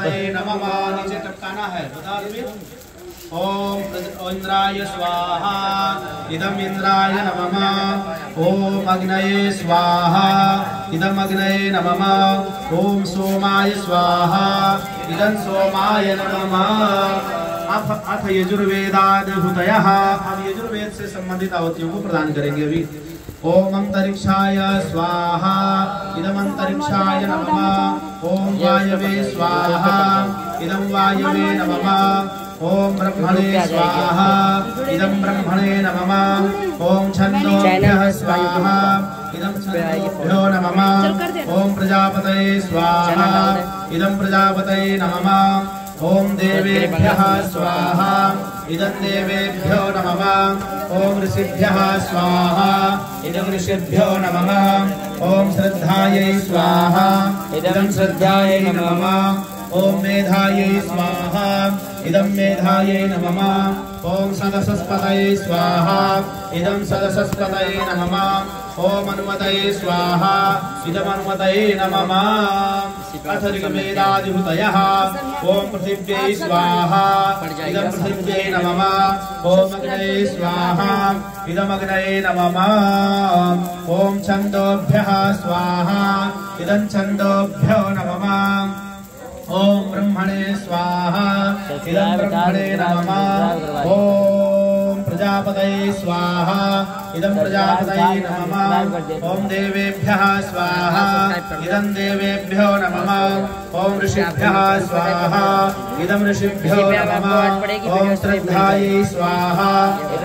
प्रजापतये नमः। नीचे टपकाना है, बता दो। ओम इंद्राय स्वाहा, इदम इंद्राय नमः। ओम अग्नये स्वाहा, इदम अग्नये नमः। ओम सोमाय स्वाहा, इदम सोमाय नमः। अथ यजुर्वेदादहुतयः, हम यजुर्वेद से संबंधित आहुतियों को प्रदान करेंगे अभी। ओम अंतरिक्षाय स्वाहा, इदम अंतरिक्षाय नमः। ओम वायवे स्वाहा, इदम वायवे नमः। ओम ब्रह्मणे स्वाहा, इदम ब्रह्मणे नमः। ओम छन्दोभ्यः स्वाहा, इदम छन्दोभ्यो नमः। ओम प्रजापतये स्वाहा, इदम प्रजापतये नमः। ओम देवेभ्यः स्वाहा, इदं देवेभ्यो नमः। ओम ऋषिभ्यः स्वाहा, इदं ऋषिभ्यो नमः। ओम श्रद्धायै स्वाहा, इदं श्रद्धायै नमः। ओम मेधायै स्वाहा, इदं मेधायै नमः। ओम सदसस्पतये स्वाहा, इदं सदसस्पतये नमः। ओम अनुमतये स्वाहा, इदं अनुमतये नमः। अथ ऋग्वेदादिहुतयः। ओम पृथिव्यै स्वाहा, इदं पृथिव्यै नमः। ओम अग्नये स्वाहा, इदं अग्नये नमः। ओम छन्दोभ्यः स्वाहा, इदं छन्दोभ्यो नमः। ओम ब्रह्मणे स्वाहा, इदं ब्रह्मणे नमः। ओम प्रजापतये स्वाहा, इदं प्रजापतये नमः। ओम देवेभ्यः स्वाहा, इदं देवेभ्यो नमः। ओम ऋषिभ्यः स्वाहा, इदं ऋषिभ्यो नमः। ओम श्रद्धायै स्वाहा,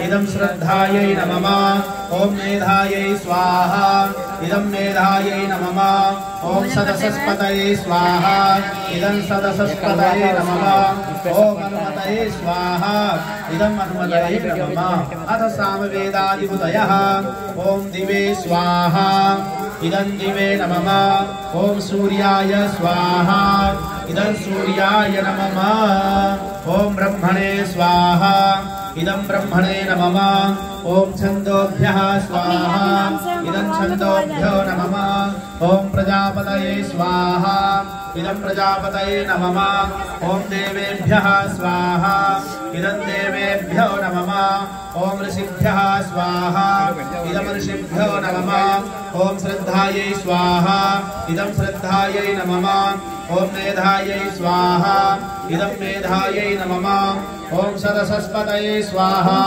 इदं श्रद्धायै नमः। ओम मेधायै स्वाहा, इदं मेधायै नमः। ओम सदसस्पतये स्वाहा, इदं सदसस्पतये नमः। ओम अनुमतये स्वाहा, इदं अनुमतये नमः। अथ सामवेदादिहुतयः। ओम दिवे स्वाहा, इदं दिवे नमः। ओम सूर्याय स्वाहा, इदं सूर्याय नमः। ओम ब्रह्मणे स्वाहा, इदं ब्रह्मणे नमः। ओम छन्दोभ्यः स्वाहा, इदं छन्दोभ्यो नमः। ओम प्रजापतये स्वाहा, इदं प्रजापतये नमः। ओम देवेभ्यः स्वाहा, इदं देवेभ्यो नमः। ओम ऋषिभ्यः स्वाहा, इदं ऋषिभ्यो नमः। ओम श्रद्धायै स्वाहा, इदं श्रद्धायै नमः। ओम मेधायै स्वाहा, इदं मेधायै नमः। ओम सदसस्पतये स्वाहा,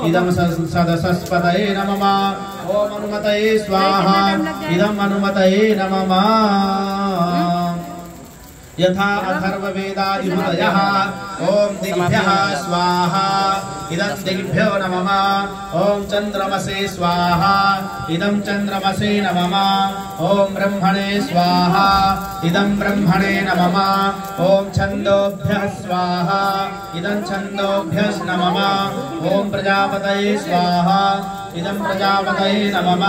इदं सदसस्पतये नमः। ओम अनुमतये स्वाहा, इदं अनुमतये नमः। यथा अथर्ववेदादिहुतयः। ओम दिग्भ्यः स्वाहा, इदं दिग्भ्यो नमः। ओम चन्द्रमसे स्वाहा, इदं चन्द्रमसे नमः। ओम ब्रह्मणे स्वाहा, इदं ब्रह्मणे नमः। ओम छन्दोभ्यः स्वाहा, इदं छन्दोभ्यः नमः। ओम प्रजापतये स्वाहा, इदं प्रजापतये नमः।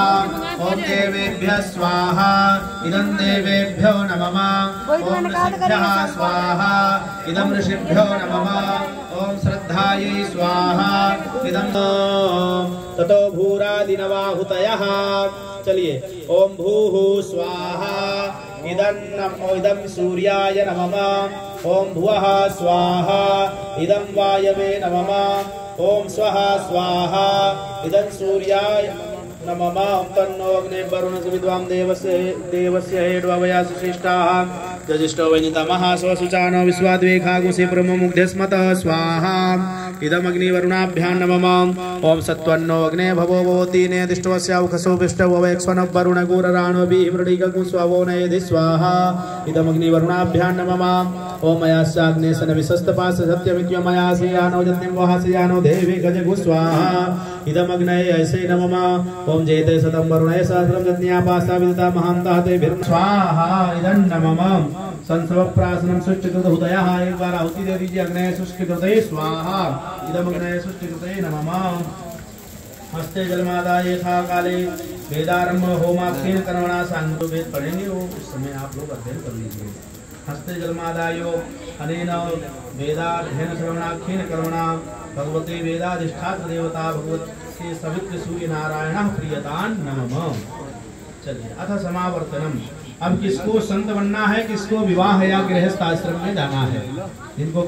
ओम देवेभ्यः स्वाहा, इदं देवेभ्यो नमः। ओम ऋषिभ्यः स्वाहा, इदं ऋषिभ्यो नमः। ओम श्रद्धायै स्वाहा, इदं ततो भूरादिनवाहुतयः। चलिए, ओम भूः स्वाहा, इदं सूर्याय नमः। ओम भुवः स्वाहा, इदं वायवे नमः। ओम स्वः स्वाहा, इदं सूर्याय नमः। तन्नो अग्ने वरुणस्य विद्वां देवस्य हेड्वया सुशिष्टाः यजिष्ठो वैनितमः स्वसुचानो विश्वाद्वेखागुंसि प्रमुग्धस्मतः स्वाहा। इदमग्निवरुणाभ्यां नमः। ओम सत्वन्नो अग्ने भवो भवति नेदिष्टवस्य उखसो विष्टव वैक्ष्वनो वरुण गुरराणो बिमृडिगगु स्ववो नयधि स्वाहा। इदमग्निवरुणाभ्यां नमः। ओम मयास्याग्ने सनविशस्तपास सत्यमित्वमयासयानो जन्यं वहासयानो देवी गजगु स्वाहा। इदमग्नये ऐसे नमः। ओम जयते शतं वरुणये सहस्रं जन्यापासा विदिता महान्तः ते स्वाहा। इदं नमः। संस्रवप्रासनं सुष्टिकृतहुतयः। एक बार आहुति दे दीजिए अग्नये सुष्टिकृतये स्वाहा। इदमग्नये सुष्टिकृतये नमः। हस्ते जलमादाय यथा काले वेदारंभ होमाक्षेण कर्मणा सांगो वेद पढ़ेंगे वो उस समय आप लोग अध्ययन कर लीजिए। हस्ते जलमादायो अनेन वेदाध्ययन श्रवणाक्षेण कर्मणा भगवते वेदाधिष्ठात्र देवता भगवते सवित्र सूर्य नारायण प्रियतान नमः। चलिए, अथ समावर्तनम। अब किसको संत बनना है, किसको विवाह या गृहस्थ आश्रम में जाना है, इनको